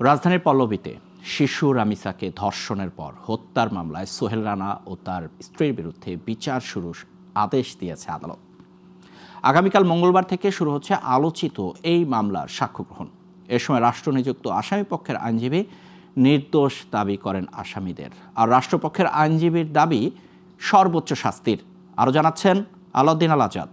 রাজধানীর পল্লবীতে শিশু রামিসাকে ধর্ষণের পর হত্যার মামলায় সোহেল রানা ও তার স্ত্রীর বিরুদ্ধে বিচার শুরুর আদেশ দিয়েছে আদালত। আগামীকাল মঙ্গলবার থেকে শুরু হচ্ছে আলোচিত এই মামলার সাক্ষ্য গ্রহণ। এ সময় রাষ্ট্রনিযুক্ত আসামি পক্ষের আইনজীবী নির্দোষ দাবি করেন আসামিদের, আর রাষ্ট্রপক্ষের আইনজীবীর দাবি সর্বোচ্চ শাস্তির। আরও জানাচ্ছেন আলাউদ্দিন আল আজাদ।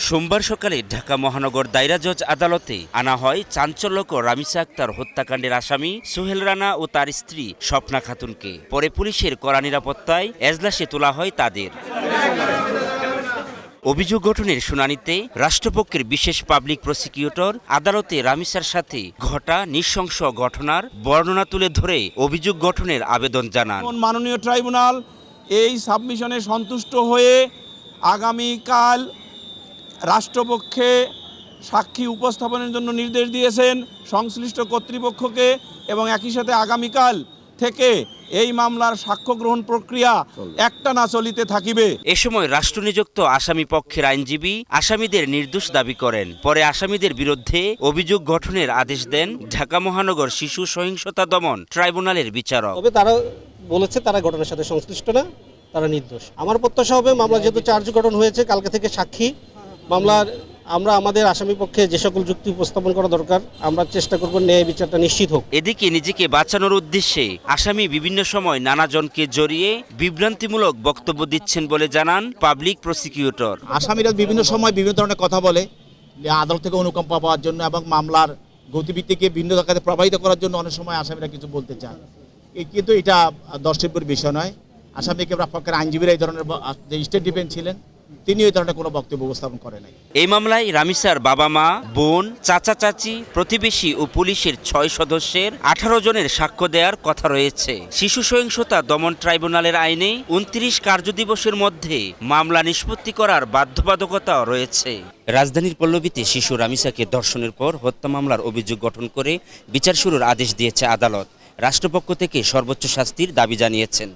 সোমবার সকালে ঢাকা মহানগর দায়রা জজ আদালতে আনা হয় চাঞ্চল্যকর রামিসা আক্তার হত্যাকাণ্ডের আসামি সোহেল রানা ও তার স্ত্রী স্বপ্না খাতুনকে। পরে পুলিশের কড়া নিরাপত্তায় এজলাসে তোলা হয় তাদের। অভিযোগ গঠনের শুনানিতে রাষ্ট্রপক্ষের বিশেষ পাবলিক প্রসিকিউটর আদালতে রামিসার সাথে ঘটা নৃশংস ঘটনার বর্ণনা তুলে ধরে অভিযোগ গঠনের আবেদন জানান। মাননীয় ট্রাইব্যুনাল এই সাবমিশনে সন্তুষ্ট হয়ে আগামীকাল রাষ্ট্রপক্ষে সাক্ষী উপস্থাপনের জন্য নির্দেশ দিয়েছেন সংশ্লিষ্ট কর্তৃপক্ষকে, এবং একই সাথে আগামীকাল থেকে এই মামলার সাক্ষ্য গ্রহণ প্রক্রিয়া একটানা চলিতে থাকিবে। এ সময় রাষ্ট্রনিযুক্ত আসামি পক্ষের আইনজীবী আসামিদের নির্দোষ দাবি করেন। পরে আসামিদের বিরুদ্ধে অভিযোগ গঠনের আদেশ দেন ঢাকা মহানগর শিশু সহিংসতা দমন ট্রাইব্যুনালের বিচারক। তবে তারা বলেছে তারা ঘটনার সাথে সংশ্লিষ্ট না, তারা নির্দোষ। আমার প্রত্যাশা হবে মামলা যেহেতু চার্জ গঠন হয়েছে, কালকে থেকে সাক্ষী মামলার আমরা আমাদের আসামি পক্ষে যে সকল যুক্তি উপস্থাপন করা দরকার আমরা চেষ্টা করব ন্যায় বিচারটা নিশ্চিত হোক। এদিকে নিজেকে বাঁচানোর উদ্দেশ্যে আসামি বিভিন্ন সময় নানাজনকে জড়িয়ে বিভ্রান্তিমূলক বক্তব্য দিচ্ছেন বলে জানান পাবলিক প্রসিকিউটর। আসামিরা বিভিন্ন সময় বিভিন্ন ধরনের কথা বলে আদালত থেকে অনুকম্পা পাওয়ার জন্য এবং মামলার গতিবিধিকে ভিন্ন জায়গাতে প্রবাহিত করার জন্য অনেক সময় আসামিরা কিছু বলতে চান, কিন্তু এটা দর্শকদের বিষয় নয়। আসামিকে পক্ষের আইনজীবীরা এই ধরনের যে স্টেট ডিফেন্স ছিলেন তিনি এই ধরনের কোনো বক্তব্য উপস্থাপন করে নাই। এই মামলায় রামিসার বাবা মা, বোন, চাচা চাচি, প্রতিবেশী ও পুলিশের 6 সদস্যের 18 জনের সাক্ষ্য দেওয়ার কথা রয়েছে। শিশু সহিংসতা দমন ট্রাইব্যুনালের আইনে 29 কার্যদিবসের মধ্যে মামলা নিষ্পত্তি করার বাধ্যবাধকতা রয়েছে। রাজধানীর পল্লবীতে শিশু রামিসাকে ধর্ষণের পর হত্যা মামলার অভিযোগ গঠন করে বিচার শুরুর আদেশ দিয়েছে আদালত। রাষ্ট্রপক্ষ থেকে সর্বোচ্চ শাস্তির দাবি জানিয়েছেন।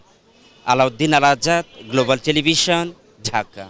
আলাউদ্দিন আল আজাদ, গ্লোবাল টেলিভিশন, ঢাকা।